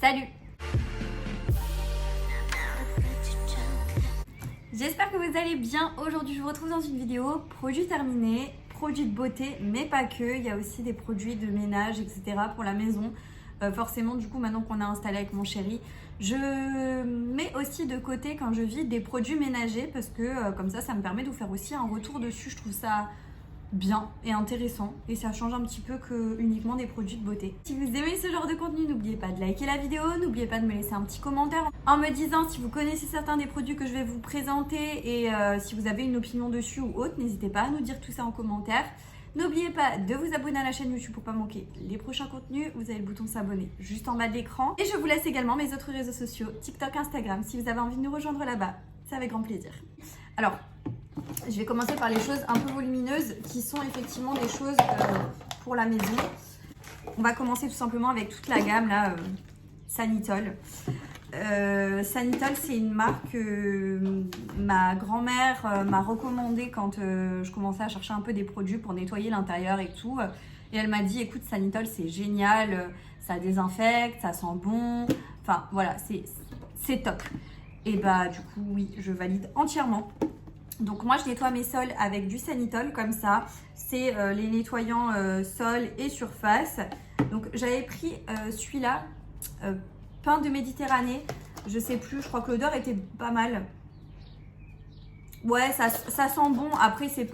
Salut! J'espère que vous allez bien. Aujourd'hui, je vous retrouve dans une vidéo produits terminés, produits de beauté, mais pas que. Il y a aussi des produits de ménage, etc. pour la maison. Forcément, du coup, maintenant qu'on a installé avec mon chéri, je mets aussi de côté quand je vide des produits ménagers parce que comme ça me permet de vous faire aussi un retour dessus. Je trouve ça bien et intéressant et ça change un petit peu que uniquement des produits de beauté. Si vous aimez ce genre de contenu, n'oubliez pas de liker la vidéo, n'oubliez pas de me laisser un petit commentaire en me disant si vous connaissez certains des produits que je vais vous présenter et si vous avez une opinion dessus ou autre, n'hésitez pas à nous dire tout ça en commentaire. N'oubliez pas de vous abonner à la chaîne YouTube pour pas manquer les prochains contenus. Vous avez le bouton s'abonner juste en bas de l'écran. Et je vous laisse également mes autres réseaux sociaux, TikTok, Instagram. Si vous avez envie de nous rejoindre là-bas, c'est avec grand plaisir. Alors, je vais commencer par les choses un peu volumineuses qui sont effectivement des choses pour la maison. On va commencer tout simplement avec toute la gamme là, Sanitol. Sanitol, c'est une marque que ma grand-mère m'a recommandé quand je commençais à chercher un peu des produits pour nettoyer l'intérieur et tout. Et elle m'a dit, écoute, Sanitol, c'est génial, ça désinfecte, ça sent bon. Enfin, voilà, c'est top. Et bah, du coup, oui, je valide entièrement. Donc moi je nettoie mes sols avec du Sanitol comme ça, c'est les nettoyants sol et surface. Donc j'avais pris celui-là, pain de Méditerranée, je sais plus, je crois que l'odeur était pas mal. Ouais, ça sent bon, après c'était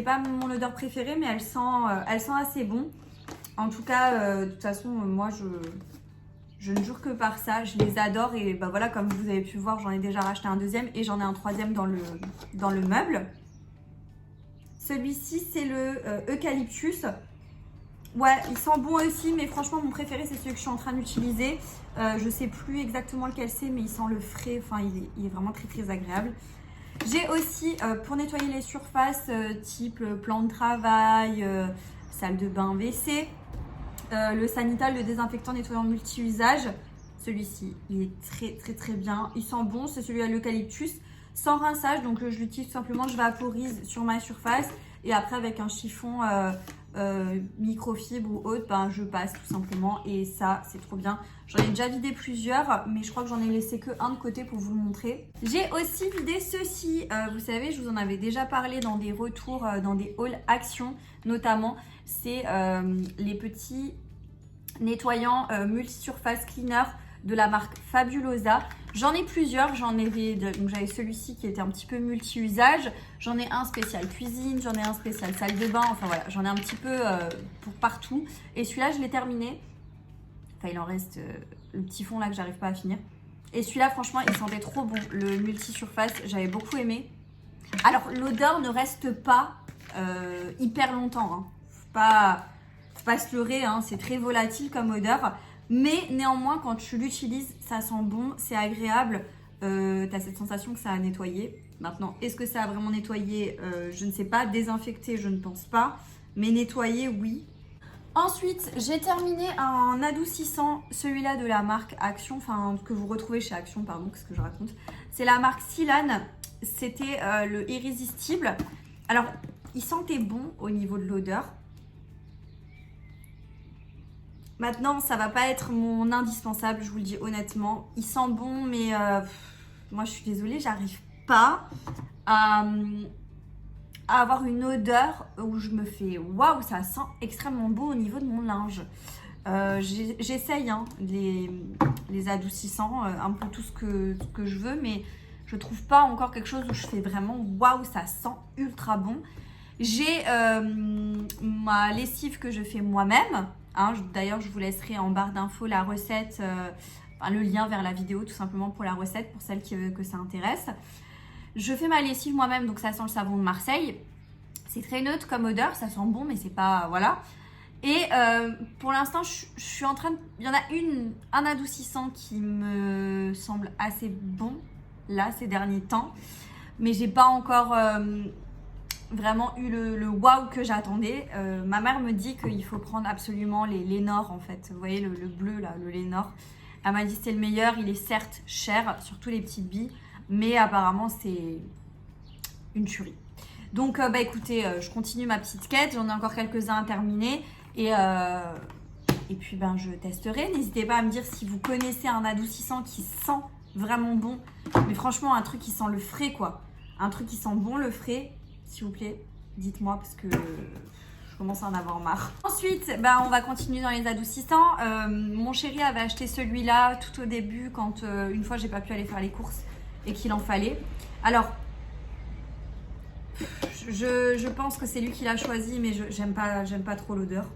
pas mon odeur préférée mais elle sent assez bon. En tout cas, de toute façon moi je ne jure que par ça, je les adore et bah voilà, comme vous avez pu voir, j'en ai déjà racheté un deuxième et j'en ai un troisième dans le meuble. Celui-ci, c'est le eucalyptus. Ouais, il sent bon aussi, mais franchement, mon préféré, c'est celui que je suis en train d'utiliser. Je sais plus exactement lequel c'est, mais il sent le frais, enfin, il est vraiment très très agréable. J'ai aussi, pour nettoyer les surfaces, type plan de travail, salle de bain, WC, le Sanitol, le désinfectant nettoyant multi-usage. Celui-ci, il est très très très bien. Il sent bon, c'est celui à l'eucalyptus. Sans rinçage, donc je l'utilise tout simplement, je vaporise sur ma surface. Et après avec un chiffon microfibre ou autre, ben, je passe tout simplement. Et ça, c'est trop bien. J'en ai déjà vidé plusieurs, mais je crois que j'en ai laissé que un de côté pour vous le montrer. J'ai aussi vidé ceci. Vous savez, je vous en avais déjà parlé dans des retours, dans des hauls actions notamment. C'est les petits nettoyants multi-surface cleaner de la marque Fabulosa. J'en ai plusieurs, donc j'avais celui-ci qui était un petit peu multi-usage, j'en ai un spécial cuisine, j'en ai un spécial salle de bain, enfin voilà, j'en ai un petit peu pour partout. Et celui-là, je l'ai terminé. Enfin, il en reste le petit fond là que j'arrive pas à finir. Et celui-là, franchement, il sentait trop bon. Le multi-surface, j'avais beaucoup aimé. Alors, l'odeur ne reste pas hyper longtemps. Hein. Faut pas se leurrer, hein, c'est très volatile comme odeur. Mais néanmoins, quand tu l'utilises, ça sent bon, c'est agréable. Tu as cette sensation que ça a nettoyé. Maintenant, est-ce que ça a vraiment nettoyé? Je ne sais pas. Désinfecté, je ne pense pas. Mais nettoyé, oui. Ensuite, j'ai terminé un adoucissant, celui-là de la marque Action, enfin que vous retrouvez chez Action, pardon, qu'est-ce que je raconte. C'est la marque Silane, c'était le Irrésistible. Alors, il sentait bon au niveau de l'odeur. Maintenant, ça va pas être mon indispensable, je vous le dis honnêtement. Il sent bon, mais moi je suis désolée, j'arrive pas à avoir une odeur où je me fais waouh, ça sent extrêmement beau au niveau de mon linge. J'essaye hein, les adoucissants, un peu tout ce que je veux, mais je trouve pas encore quelque chose où je fais vraiment waouh, ça sent ultra bon. J'ai ma lessive que je fais moi-même. Hein, d'ailleurs, je vous laisserai en barre d'infos la recette, le lien vers la vidéo tout simplement pour la recette, pour celles que ça intéresse. Je fais ma lessive moi-même, donc ça sent le savon de Marseille. C'est très neutre comme odeur, ça sent bon, mais c'est pas... Voilà. Et pour l'instant, je suis en train de... Il y en a un adoucissant qui me semble assez bon, là, ces derniers temps. Mais j'ai pas encore... vraiment eu le waouh que j'attendais. Ma mère me dit qu'il faut prendre absolument les Lénore en fait. Vous voyez le bleu là, le Lénore. Elle m'a dit que c'est le meilleur. Il est certes cher, surtout les petites billes, mais apparemment c'est une tuerie. Donc bah écoutez, je continue ma petite quête. J'en ai encore quelques-uns à terminer et Et puis ben je testerai. N'hésitez pas à me dire si vous connaissez un adoucissant qui sent vraiment bon. Mais franchement, un truc qui sent le frais quoi. Un truc qui sent bon le frais, s'il vous plaît, dites-moi parce que je commence à en avoir marre. Ensuite, ben, on va continuer dans les adoucissants. Mon chéri avait acheté celui-là tout au début quand une fois j'ai pas pu aller faire les courses et qu'il en fallait. Alors, je pense que c'est lui qui l'a choisi, mais j'aime pas trop l'odeur.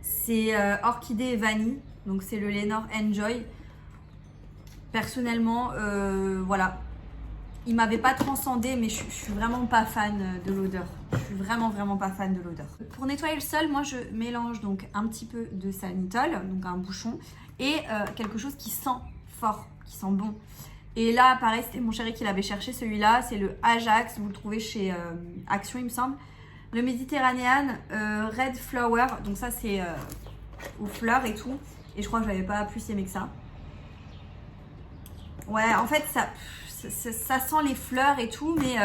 C'est orchidée et vanille, donc c'est le Lenor Enjoy. Personnellement, voilà, il m'avait pas transcendé, mais je suis vraiment pas fan de l'odeur. Je suis vraiment pas fan de l'odeur. Pour nettoyer le sol, moi je mélange donc un petit peu de Sanitol, donc un bouchon, et quelque chose qui sent fort, qui sent bon. Et là, pareil, c'était mon chéri qui l'avait cherché, celui-là, c'est le Ajax, vous le trouvez chez Action, il me semble. Le Méditerranéen Red Flower, donc ça c'est aux fleurs et tout. Et je crois que je l'avais pas plus aimé que ça. Ouais, en fait, ça sent les fleurs et tout, mais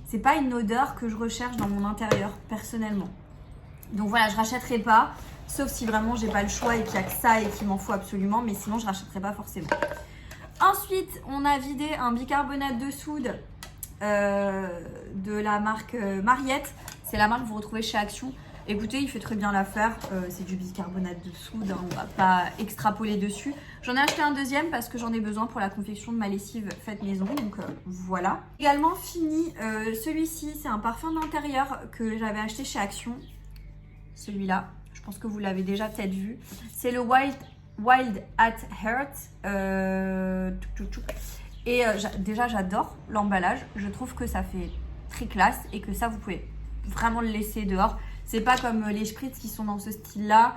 c'est pas une odeur que je recherche dans mon intérieur, personnellement. Donc voilà, je rachèterai pas, sauf si vraiment j'ai pas le choix et qu'il y a que ça et qu'il m'en faut absolument, mais sinon je rachèterai pas forcément. Ensuite, on a vidé un bicarbonate de soude de la marque Mariette. C'est la marque que vous retrouvez chez Action. Écoutez, il fait très bien l'affaire. C'est du bicarbonate de soude, hein, on va pas extrapoler dessus. J'en ai acheté un deuxième parce que j'en ai besoin pour la confection de ma lessive faite maison. Donc voilà. Également fini, celui-ci, c'est un parfum d'intérieur que j'avais acheté chez Action. Celui-là, je pense que vous l'avez déjà peut-être vu. C'est le Wild at Heart. Et déjà j'adore l'emballage. Je trouve que ça fait très classe et que ça vous pouvez vraiment le laisser dehors. C'est pas comme les spritz qui sont dans ce style là.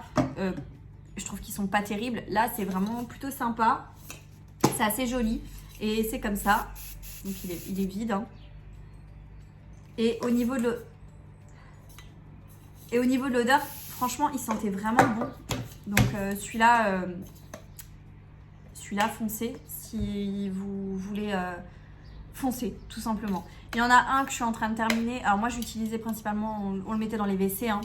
Je trouve qu'ils sont pas terribles. Là c'est vraiment plutôt sympa. C'est assez joli et c'est comme ça. Donc il est vide. Hein. Et au niveau de l'odeur, franchement il sentait vraiment bon. Donc celui-là foncez si vous voulez foncer tout simplement. Il y en a un que je suis en train de terminer. Alors moi j'utilisais principalement, on le mettait dans les WC hein,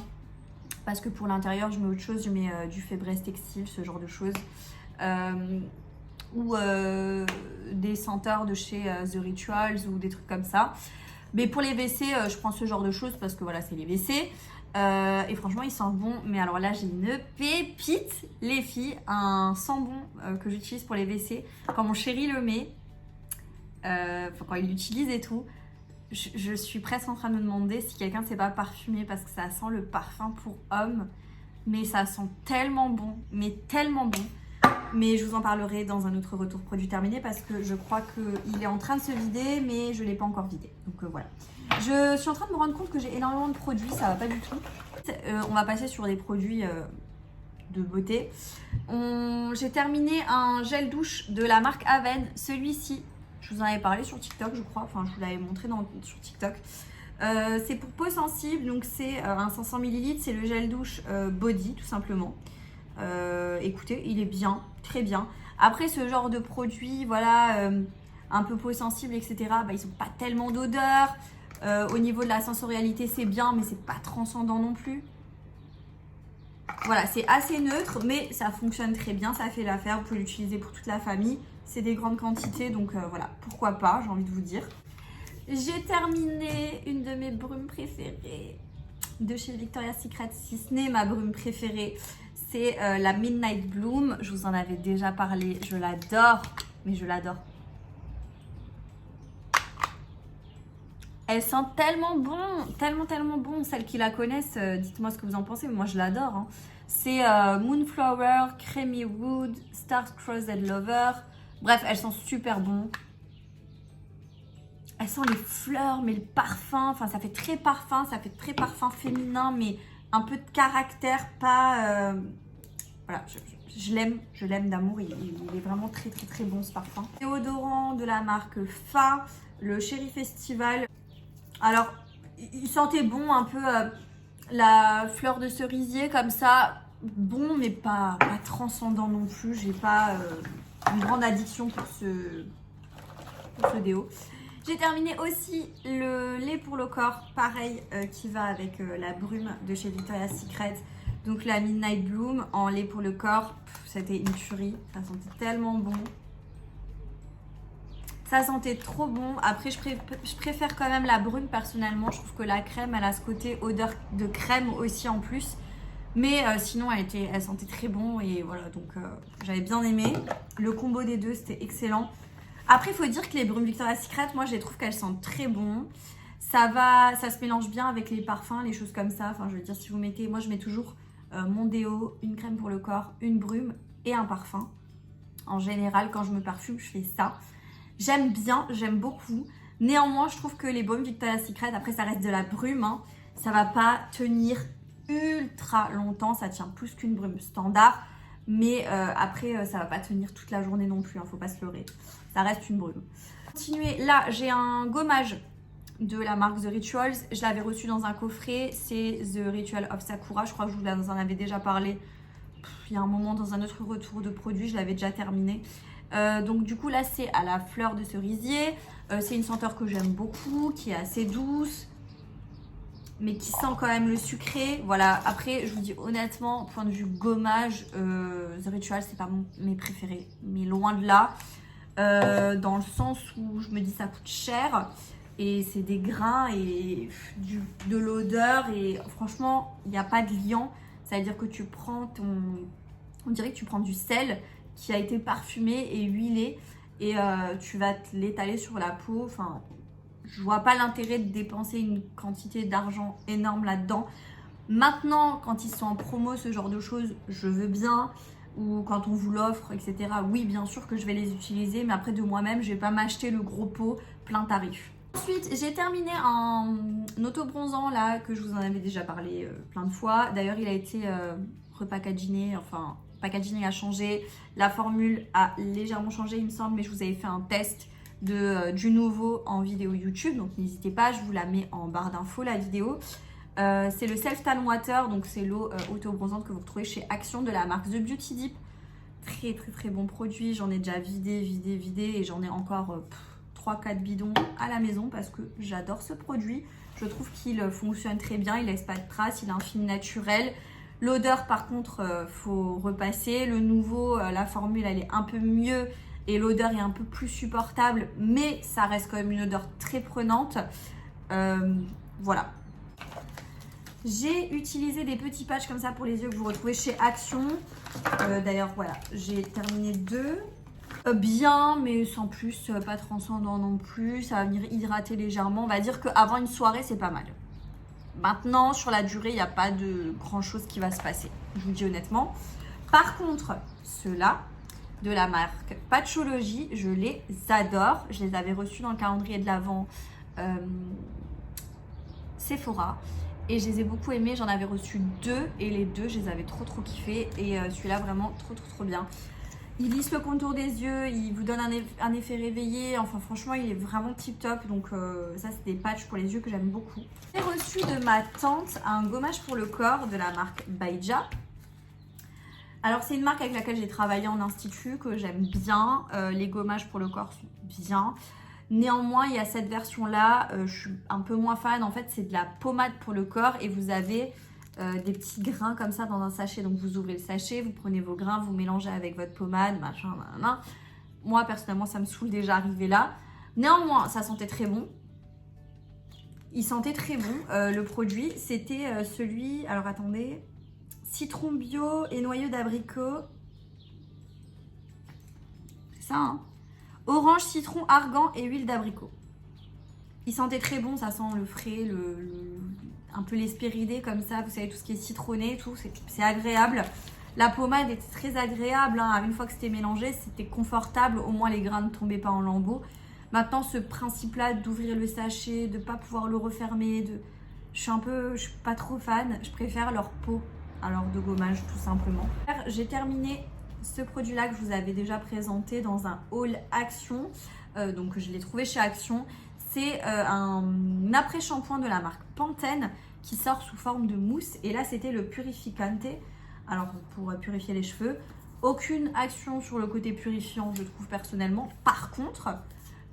parce que pour l'intérieur je mets autre chose, je mets du Febreze textile, ce genre de choses. Ou des senteurs de chez The Rituals ou des trucs comme ça. Mais pour les WC, je prends ce genre de choses parce que voilà, c'est les WC. Et franchement, il sent bon. Mais alors là, j'ai une pépite, les filles. Un sambon que j'utilise pour les WC. Quand mon chéri le met, quand il l'utilise et tout, je suis presque en train de me demander si quelqu'un ne s'est pas parfumé parce que ça sent le parfum pour homme. Mais ça sent tellement bon, mais tellement bon. Mais je vous en parlerai dans un autre retour produit terminé parce que je crois qu'il est en train de se vider, mais je ne l'ai pas encore vidé. Donc voilà. Je suis en train de me rendre compte que j'ai énormément de produits, ça va pas du tout. On va passer sur des produits de beauté. J'ai terminé un gel douche de la marque Aven. Celui-ci, je vous en avais parlé sur TikTok, je crois. Enfin, je vous l'avais montré sur TikTok. C'est pour peau sensible, donc c'est un 500 ml. C'est le gel douche body, tout simplement. Écoutez, il est bien, très bien. Après, ce genre de produits, voilà, un peu peau sensible, etc., bah, ils n'ont pas tellement d'odeur. Au niveau de la sensorialité, c'est bien, mais c'est pas transcendant non plus. Voilà, c'est assez neutre, mais ça fonctionne très bien, ça fait l'affaire. Vous pouvez l'utiliser pour toute la famille. C'est des grandes quantités, donc voilà, pourquoi pas, j'ai envie de vous dire. J'ai terminé une de mes brumes préférées de chez Victoria's Secret, si ce n'est ma brume préférée. C'est la Midnight Bloom. Je vous en avais déjà parlé. Je l'adore, mais je l'adore. Elle sent tellement bon, tellement bon. Celles qui la connaissent, dites-moi ce que vous en pensez. Mais moi, je l'adore. Hein. C'est Moonflower, Creamy Wood, Star-Crossed Lover. Bref, elles sont super bon. Elles sentent les fleurs, mais le parfum. Enfin, ça fait très parfum. Ça fait très parfum féminin, mais un peu de caractère. Pas... Voilà, je l'aime d'amour. Il est vraiment très bon, ce parfum. Déodorant de la marque Fa, le Cherry Festival. Alors, il sentait bon, un peu la fleur de cerisier comme ça, bon mais pas transcendant non plus. J'ai pas une grande addiction pour ce déo. J'ai terminé aussi le lait pour le corps, pareil, qui va avec la brume de chez Victoria's Secret. Donc la Midnight Bloom en lait pour le corps, c'était une tuerie. Ça sentait tellement bon. Ça sentait trop bon. Après, je préfère quand même la brume personnellement. Je trouve que la crème, elle a ce côté odeur de crème aussi en plus. Mais sinon, elle sentait très bon. Et voilà, donc j'avais bien aimé. Le combo des deux, c'était excellent. Après, il faut dire que les brumes Victoria's Secret, moi, je les trouve qu'elles sentent très bon. Ça se mélange bien avec les parfums, les choses comme ça. Enfin, je veux dire, si vous mettez... Moi, je mets toujours mon déo, une crème pour le corps, une brume et un parfum. En général, quand je me parfume, je fais ça. J'aime bien, j'aime beaucoup. Néanmoins, je trouve que les baumes Victoria's Secret, après ça reste de la brume, hein, ça va pas tenir ultra longtemps. Ça tient plus qu'une brume standard. Mais après, ça va pas tenir toute la journée non plus, hein, faut pas se leurrer. Ça reste une brume. Continuer, là, j'ai un gommage de la marque The Rituals. Je l'avais reçu dans un coffret. C'est The Ritual of Sakura. Je crois que je vous en avais déjà parlé. Il y a un moment dans un autre retour de produit, je l'avais déjà terminé. Donc du coup là c'est à la fleur de cerisier. C'est une senteur que j'aime beaucoup, qui est assez douce, mais qui sent quand même le sucré. Voilà, après je vous dis honnêtement, point de vue gommage, The Ritual c'est pas mes préférés, mais loin de là. Dans le sens où je me dis ça coûte cher. Et c'est des grains et de l'odeur. Et franchement, il n'y a pas de liant. Ça veut dire que tu prends on dirait que tu prends du sel qui a été parfumé et huilé et tu vas te l'étaler sur la peau. Enfin, je vois pas l'intérêt de dépenser une quantité d'argent énorme là-dedans. Maintenant, quand ils sont en promo, ce genre de choses, je veux bien. Ou quand on vous l'offre, etc. Oui, bien sûr que je vais les utiliser, mais après de moi-même, je vais pas m'acheter le gros pot plein tarif. Ensuite, j'ai terminé un auto-bronzant là, que je vous en avais déjà parlé plein de fois. D'ailleurs, il a été repackaginé, enfin... packaging a changé, la formule a légèrement changé il me semble, mais je vous avais fait un test du nouveau en vidéo YouTube, donc n'hésitez pas, je vous la mets en barre d'infos la vidéo. C'est le Self Tan Water, donc c'est l'eau auto-bronzante que vous retrouvez chez Action de la marque The Beauty Dip. Très très très bon produit, j'en ai déjà vidé et j'en ai encore 3-4 bidons à la maison parce que j'adore ce produit. Je trouve qu'il fonctionne très bien, il laisse pas de traces, il a un film naturel. L'odeur par contre, faut repasser. Le nouveau, la formule elle est un peu mieux et l'odeur est un peu plus supportable, mais ça reste quand même une odeur très prenante. Voilà. J'ai utilisé des petits patchs comme ça pour les yeux que vous retrouvez chez Action. D'ailleurs, voilà, j'ai terminé 2. Bien, mais sans plus, pas transcendant non plus. Ça va venir hydrater légèrement. On va dire qu'avant une soirée, c'est pas mal. Maintenant, sur la durée, il n'y a pas de grand chose qui va se passer, je vous le dis honnêtement. Par contre, ceux-là, de la marque Patchology, je les adore. Je les avais reçus dans le calendrier de l'Avent Sephora. Et je les ai beaucoup aimés. J'en avais reçu 2 et les 2, je les avais trop kiffés. Et celui-là, vraiment trop bien. Il lisse le contour des yeux, il vous donne un effet réveillé. Enfin, franchement, il est vraiment tip top. Donc, ça, c'est des patchs pour les yeux que j'aime beaucoup. J'ai reçu de ma tante un gommage pour le corps de la marque Baija. Alors, c'est une marque avec laquelle j'ai travaillé en institut, que j'aime bien. Les gommages pour le corps sont bien. Néanmoins, il y a cette version-là, je suis un peu moins fan. En fait, c'est de la pommade pour le corps et vous avez... des petits grains comme ça dans un sachet. Donc vous ouvrez le sachet, vous prenez vos grains, vous mélangez avec votre pommade, machin, nanana. Moi personnellement ça me saoule déjà arrivé là. Néanmoins ça sentait très bon. Il sentait très bon. Le produit c'était celui, alors attendez, citron bio et noyau d'abricot. C'est ça hein. Orange, citron, argan et huile d'abricot. Il sentait très bon, ça sent le frais, un peu l'espéridé comme ça, vous savez, tout ce qui est citronné, tout, c'est agréable. La pommade était très agréable, hein. Une fois que c'était mélangé, c'était confortable, au moins les grains ne tombaient pas en lambeaux. Maintenant, ce principe-là d'ouvrir le sachet, de ne pas pouvoir le refermer, je suis pas trop fan, je préfère leur peau à leur de gommage tout simplement. J'ai terminé ce produit-là que je vous avais déjà présenté dans un haul Action, donc je l'ai trouvé chez Action. C'est un après-shampoing de la marque Pantene qui sort sous forme de mousse. Et là, c'était le Purificante. Alors, pour purifier les cheveux. Aucune action sur le côté purifiant, je trouve personnellement. Par contre,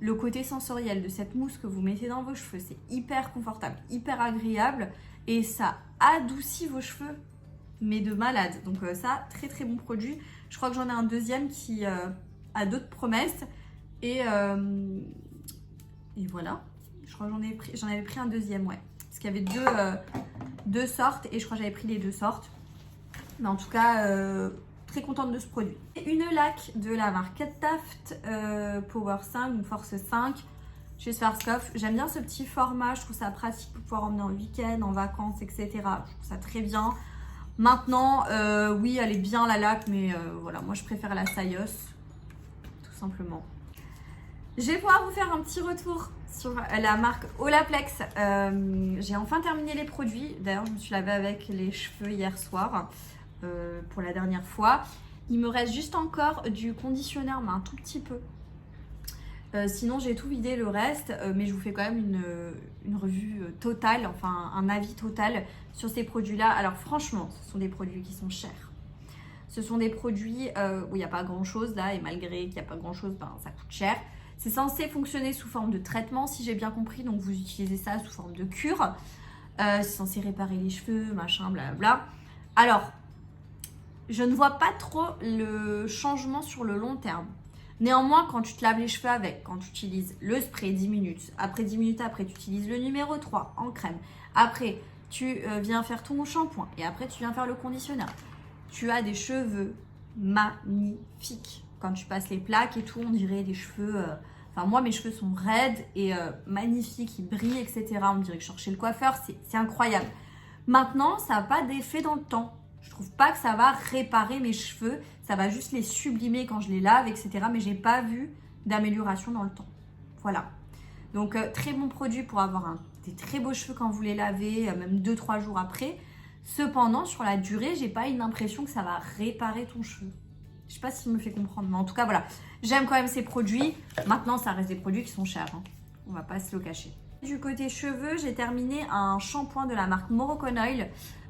le côté sensoriel de cette mousse que vous mettez dans vos cheveux, c'est hyper confortable, hyper agréable. Et ça adoucit vos cheveux. mais de malade. Donc ça, très très bon produit. Je crois que j'en ai un deuxième qui a d'autres promesses. Et voilà. Je crois que j'en avais pris un deuxième, ouais. Parce qu'il y avait deux sortes et je crois que j'avais pris les deux sortes. Mais en tout cas, très contente de ce produit. Une laque de la marque Taft Power 5 ou Force 5 chez Schwarzkopf. J'aime bien ce petit format, je trouve ça pratique pour pouvoir emmener en week-end, en vacances, etc. Je trouve ça très bien. Maintenant, oui, elle est bien la laque, mais voilà, moi je préfère la Sayos, tout simplement. Je vais pouvoir vous faire un petit retour sur la marque Olaplex. J'ai enfin terminé les produits. D'ailleurs, je me suis lavée avec les cheveux hier soir pour la dernière fois. Il me reste juste encore du conditionneur, mais un tout petit peu. Sinon, j'ai tout vidé le reste, mais je vous fais quand même une revue totale, enfin un avis total sur ces produits-là. Alors franchement, ce sont des produits qui sont chers. Ce sont des produits où il n'y a pas grand-chose là, et malgré qu'il n'y a pas grand-chose, ben, ça coûte cher. C'est censé fonctionner sous forme de traitement, si j'ai bien compris, donc vous utilisez ça sous forme de cure. C'est censé réparer les cheveux, machin, blablabla. Alors, je ne vois pas trop le changement sur le long terme. Néanmoins, quand tu te laves les cheveux avec, quand tu utilises le spray 10 minutes, après 10 minutes après, tu utilises le numéro 3 en crème, après, tu viens faire ton shampoing et après, tu viens faire le conditionneur. Tu as des cheveux magnifiques. Quand tu passes les plaques et tout, on dirait des cheveux... Enfin, moi, mes cheveux sont raides et magnifiques, ils brillent, etc. On dirait que je sors chez le coiffeur, c'est incroyable. Maintenant, ça n'a pas d'effet dans le temps. Je trouve pas que ça va réparer mes cheveux. Ça va juste les sublimer quand je les lave, etc. Mais j'ai pas vu d'amélioration dans le temps. Voilà. Donc, très bon produit pour avoir des très beaux cheveux quand vous les lavez, même 2-3 jours après. Cependant, sur la durée, j'ai pas une impression que ça va réparer ton cheveu. Je sais pas s'il me fait comprendre, mais en tout cas, voilà. J'aime quand même ces produits. Maintenant, ça reste des produits qui sont chers, hein. On va pas se le cacher. Du côté cheveux, j'ai terminé un shampoing de la marque Moroccan Oil,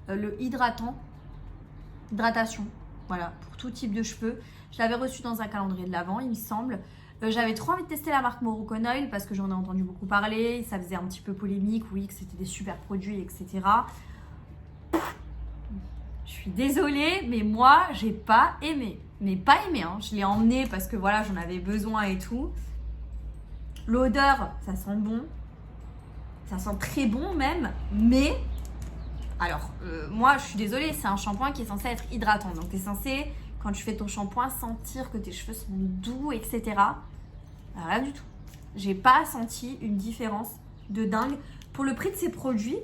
le hydratation, voilà, pour tout type de cheveux. Je l'avais reçu dans un calendrier de l'Avent, il me semble. J'avais trop envie de tester la marque Moroccan Oil parce que j'en ai entendu beaucoup parler. Ça faisait un petit peu polémique, oui, que c'était des super produits, etc. Je suis désolée, mais moi, j'ai pas aimé. Mais pas aimé, hein. Je l'ai emmené parce que voilà, j'en avais besoin et tout. L'odeur, ça sent bon. Ça sent très bon même. Mais, alors, moi, je suis désolée, c'est un shampoing qui est censé être hydratant. Donc, tu es censé, quand tu fais ton shampoing, sentir que tes cheveux sont doux, etc. Rien du tout. J'ai pas senti une différence de dingue. Pour le prix de ces produits,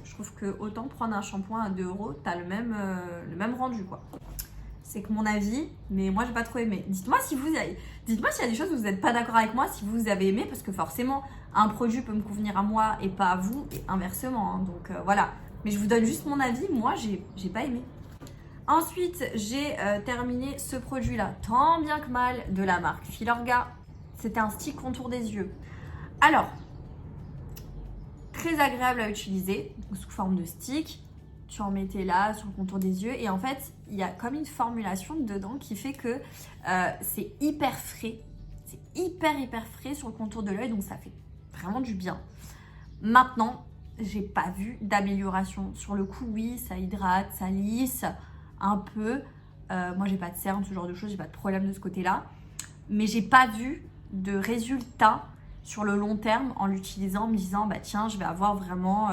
je trouve que autant prendre un shampoing à 2 €, t'as le même rendu, quoi. C'est que mon avis, mais moi j'ai pas trop aimé. Dites-moi s'il y a des choses où vous n'êtes pas d'accord avec moi, si vous avez aimé, parce que forcément un produit peut me convenir à moi et pas à vous, et inversement, hein. Donc voilà. Mais je vous donne juste mon avis, moi j'ai pas aimé. Ensuite, j'ai terminé ce produit-là, tant bien que mal, de la marque Filorga. C'était un stick contour des yeux. Alors, très agréable à utiliser, sous forme de stick. Tu en mettais là sur le contour des yeux et en fait il y a comme une formulation dedans qui fait que c'est hyper frais, c'est hyper frais sur le contour de l'œil, donc ça fait vraiment du bien. Maintenant, j'ai pas vu d'amélioration. Sur le coup, oui, ça hydrate, ça lisse un peu. Moi j'ai pas de cernes, ce genre de choses, j'ai pas de problème de ce côté-là, mais j'ai pas vu de résultat sur le long terme en l'utilisant, en me disant bah tiens, je vais avoir vraiment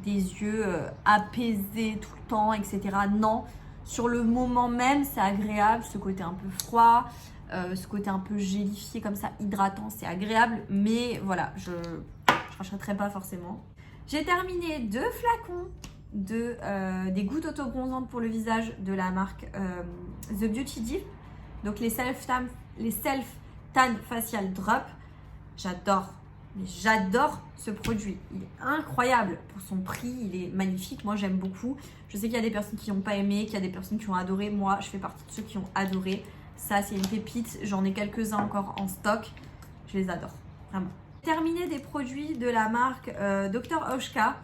des yeux apaisés tout le temps, etc. Non, sur le moment même, c'est agréable, ce côté un peu froid, ce côté un peu gélifié comme ça, hydratant, c'est agréable, mais voilà, je rachèterai pas forcément. J'ai terminé 2 flacons des gouttes autobronzantes pour le visage de la marque The Beauty Dip, donc les Self Tan Facial Drop. J'adore. Mais j'adore ce produit, il est incroyable pour son prix, il est magnifique, moi j'aime beaucoup. Je sais qu'il y a des personnes qui n'ont pas aimé, qu'il y a des personnes qui ont adoré, moi je fais partie de ceux qui ont adoré. Ça c'est une pépite, j'en ai quelques-uns encore en stock, je les adore, vraiment. J'ai terminé des produits de la marque Dr Oshka.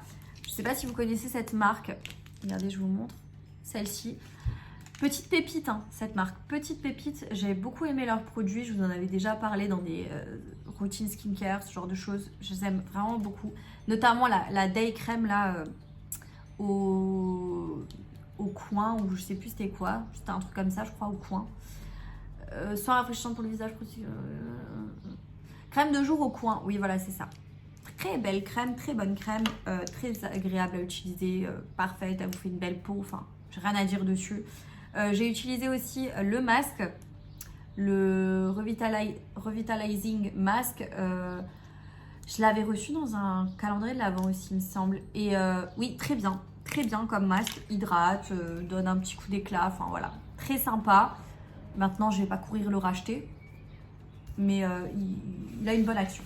Je ne sais pas si vous connaissez cette marque, regardez je vous montre, celle-ci. Petite pépite, hein, cette marque, petite pépite, j'ai beaucoup aimé leurs produits, je vous en avais déjà parlé dans des routines skincare, ce genre de choses, je les aime vraiment beaucoup, notamment la Day Crème là, au coin, ou je sais plus c'était quoi, c'était un truc comme ça je crois, au coin. Soin rafraîchissant pour le visage, crème de jour au coin, oui voilà c'est ça. Très belle crème, très bonne crème, très agréable à utiliser, parfaite, elle vous fait une belle peau, enfin j'ai rien à dire dessus. J'ai utilisé aussi le masque, le Revitalizing Mask. Je l'avais reçu dans un calendrier de l'Avent aussi, il me semble. Et oui, très bien comme masque, hydrate, donne un petit coup d'éclat, enfin voilà, très sympa. Maintenant, je vais pas courir le racheter, mais il a une bonne action.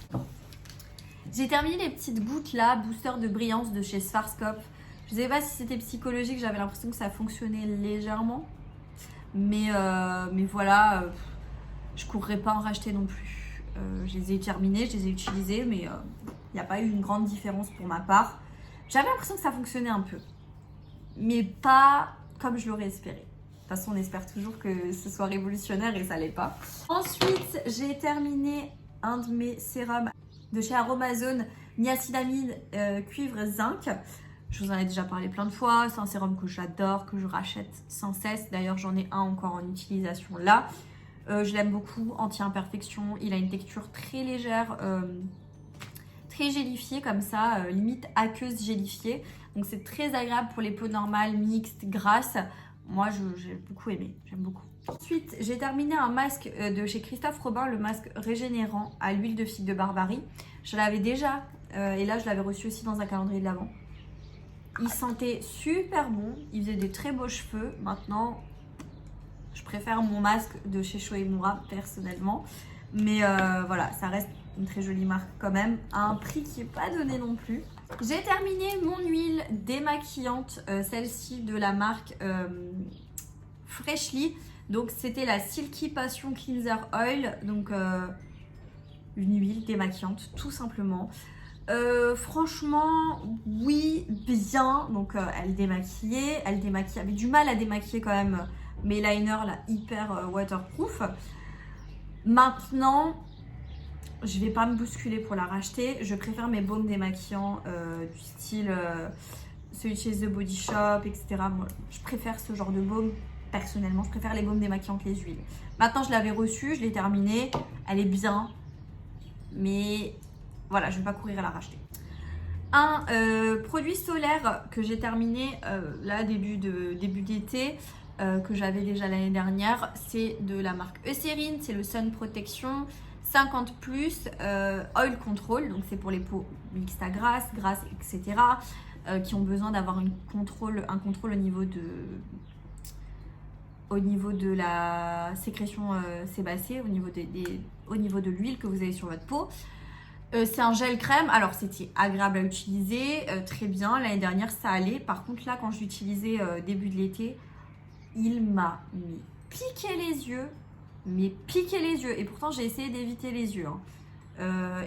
J'ai terminé les petites gouttes là, booster de brillance de chez Schwarzkopf. Je sais pas si c'était psychologique, j'avais l'impression que ça fonctionnait légèrement, mais voilà, je courrais pas en racheter non plus. Je les ai terminés, je les ai utilisés, mais il n'y a pas eu une grande différence pour ma part. J'avais l'impression que ça fonctionnait un peu, mais pas comme je l'aurais espéré. De toute façon, on espère toujours que ce soit révolutionnaire et ça l'est pas. Ensuite, j'ai terminé un de mes sérums de chez Aromazone, niacinamide, cuivre, zinc. Je vous en ai déjà parlé plein de fois. C'est un sérum que j'adore, que je rachète sans cesse. D'ailleurs, j'en ai un encore en utilisation là. Je l'aime beaucoup, anti-imperfection. Il a une texture très légère, très gélifiée comme ça, limite aqueuse gélifiée. Donc c'est très agréable pour les peaux normales, mixtes, grasses. Moi j'ai beaucoup aimé, j'aime beaucoup. Ensuite j'ai terminé un masque de chez Christophe Robin, le masque régénérant à l'huile de figue de Barbarie. Je l'avais déjà et là je l'avais reçu aussi dans un calendrier de l'Avent. Il sentait super bon, il faisait des très beaux cheveux. Maintenant je préfère mon masque de chez Shoemura personnellement. Mais voilà, ça reste une très jolie marque quand même. À un prix qui n'est pas donné non plus. J'ai terminé mon huile démaquillante. Celle-ci de la marque Freshly. Donc c'était la Silky Passion Cleanser Oil. Donc une huile démaquillante tout simplement. Franchement, oui, bien. Donc elle démaquillait. Elle avait du mal à démaquiller quand même mes liners là, hyper waterproof. Maintenant, je vais pas me bousculer pour la racheter. Je préfère mes baumes démaquillants du style celui de chez The Body Shop, etc. Moi, je préfère ce genre de baume. Personnellement, je préfère les baumes démaquillants que les huiles. Maintenant, je l'avais reçue, je l'ai terminée. Elle est bien, mais voilà, je vais pas courir à la racheter. Un produit solaire que j'ai terminé là début d'été. Que j'avais déjà l'année dernière, c'est de la marque Eucérine, c'est le Sun Protection 50+, Oil Control, donc c'est pour les peaux mixtes à grasses, etc. Qui ont besoin d'avoir un contrôle au niveau de la sécrétion sébacée, au niveau de l'huile que vous avez sur votre peau. C'est un gel crème, alors c'était agréable à utiliser, très bien, l'année dernière ça allait. Par contre là quand je l'utilisais début de l'été, il m'a piqué les yeux, et pourtant j'ai essayé d'éviter les yeux.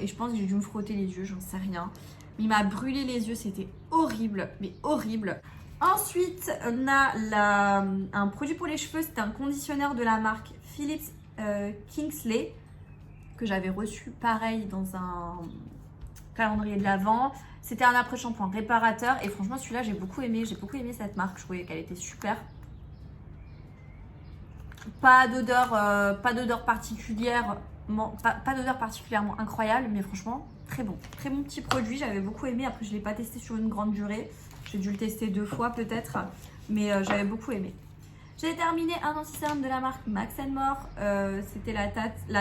Et je pense que j'ai dû me frotter les yeux, j'en sais rien. Mais il m'a brûlé les yeux, c'était horrible, mais horrible. Ensuite, on a un produit pour les cheveux, c'est un conditionneur de la marque Philips Kingsley, que j'avais reçu pareil dans un calendrier de l'Avent. C'était un après-shampoing réparateur, et franchement celui-là j'ai beaucoup aimé cette marque, je trouvais qu'elle était super. Pas d'odeur particulièrement incroyable, mais franchement très bon petit produit, j'avais beaucoup aimé. Après je ne l'ai pas testé sur une grande durée, j'ai dû le tester 2 fois peut-être, mais j'avais beaucoup aimé. J'ai terminé un anti-cerne de la marque Max & More, c'était la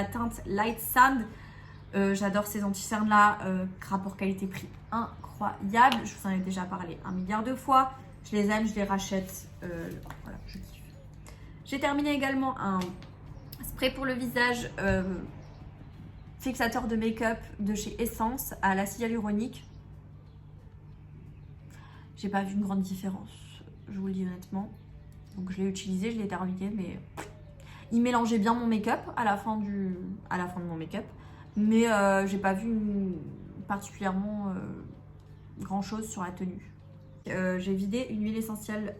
teinte Light Sand. J'adore ces anti-cernes là, rapport qualité-prix incroyable, je vous en ai déjà parlé 1 milliard de fois, je les aime, je les rachète, voilà, je kiffe. J'ai terminé également un spray pour le visage, fixateur de make-up de chez Essence à l'acide hyaluronique. J'ai pas vu une grande différence, je vous le dis honnêtement. Donc je l'ai utilisé, je l'ai terminé, mais il mélangeait bien mon make-up à la fin de mon make-up. Mais j'ai pas vu particulièrement grand chose sur la tenue. J'ai vidé une huile essentielle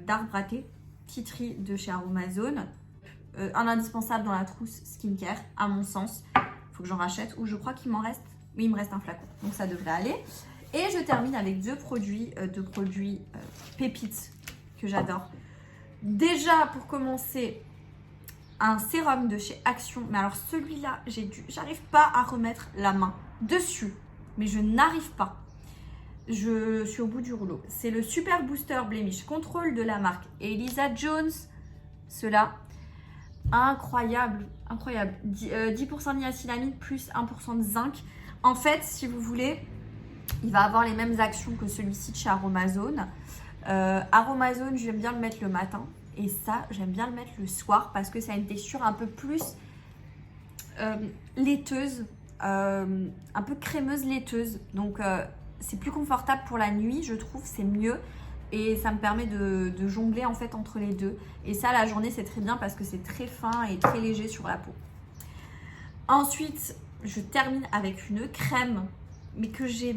d'arbre à thé, tea tree de chez Aromazone. Un indispensable dans la trousse skincare, à mon sens. Il faut que j'en rachète, ou je crois qu'il m'en reste. Oui, il me reste un flacon, donc ça devrait aller. Et je termine avec deux produits pépites que j'adore. Déjà, pour commencer, un sérum de chez Action. Mais alors celui-là, j'arrive pas à remettre la main dessus. Mais je n'arrive pas. Je suis au bout du rouleau. C'est le Super Booster Blemish Control de la marque Elisa Jones. Cela, incroyable, incroyable. 10% de niacinamide plus 1% de zinc. En fait, si vous voulez, il va avoir les mêmes actions que celui-ci de chez Aromazone. Aromazone, j'aime bien le mettre le matin. Et ça, j'aime bien le mettre le soir parce que ça a une texture un peu plus laiteuse, un peu crémeuse laiteuse. Donc, c'est plus confortable pour la nuit, je trouve, c'est mieux. Et ça me permet de jongler en fait entre les deux. Et ça, la journée, c'est très bien parce que c'est très fin et très léger sur la peau. Ensuite, je termine avec une crème, mais que j'ai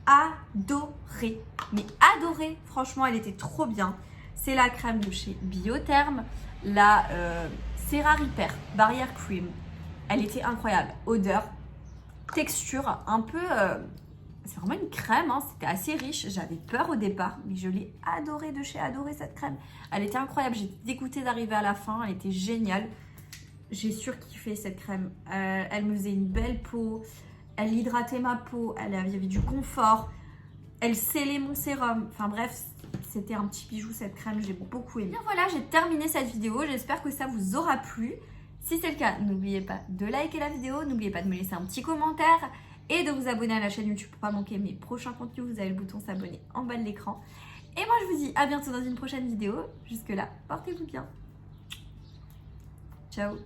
adorée. Mais adorée, franchement, elle était trop bien. C'est la crème de chez Biotherm, la Cera Repair Barrière Cream. Elle était incroyable. Odeur, texture, un peu... c'est vraiment une crème, hein. C'était assez riche. J'avais peur au départ, mais je l'ai adorée de chez adorée cette crème. Elle était incroyable. J'étais dégoûtée d'arriver à la fin. Elle était géniale. J'ai surkiffé cette crème. Elle me faisait une belle peau. Elle hydratait ma peau. Il y avait du confort. Elle scellait mon sérum. Enfin bref, c'était un petit bijou cette crème. J'ai beaucoup aimé. Bien voilà, j'ai terminé cette vidéo. J'espère que ça vous aura plu. Si c'est le cas, n'oubliez pas de liker la vidéo. N'oubliez pas de me laisser un petit commentaire. Et de vous abonner à la chaîne YouTube pour ne pas manquer mes prochains contenus. Vous avez le bouton s'abonner en bas de l'écran. Et moi, je vous dis à bientôt dans une prochaine vidéo. Jusque là, portez-vous bien. Ciao.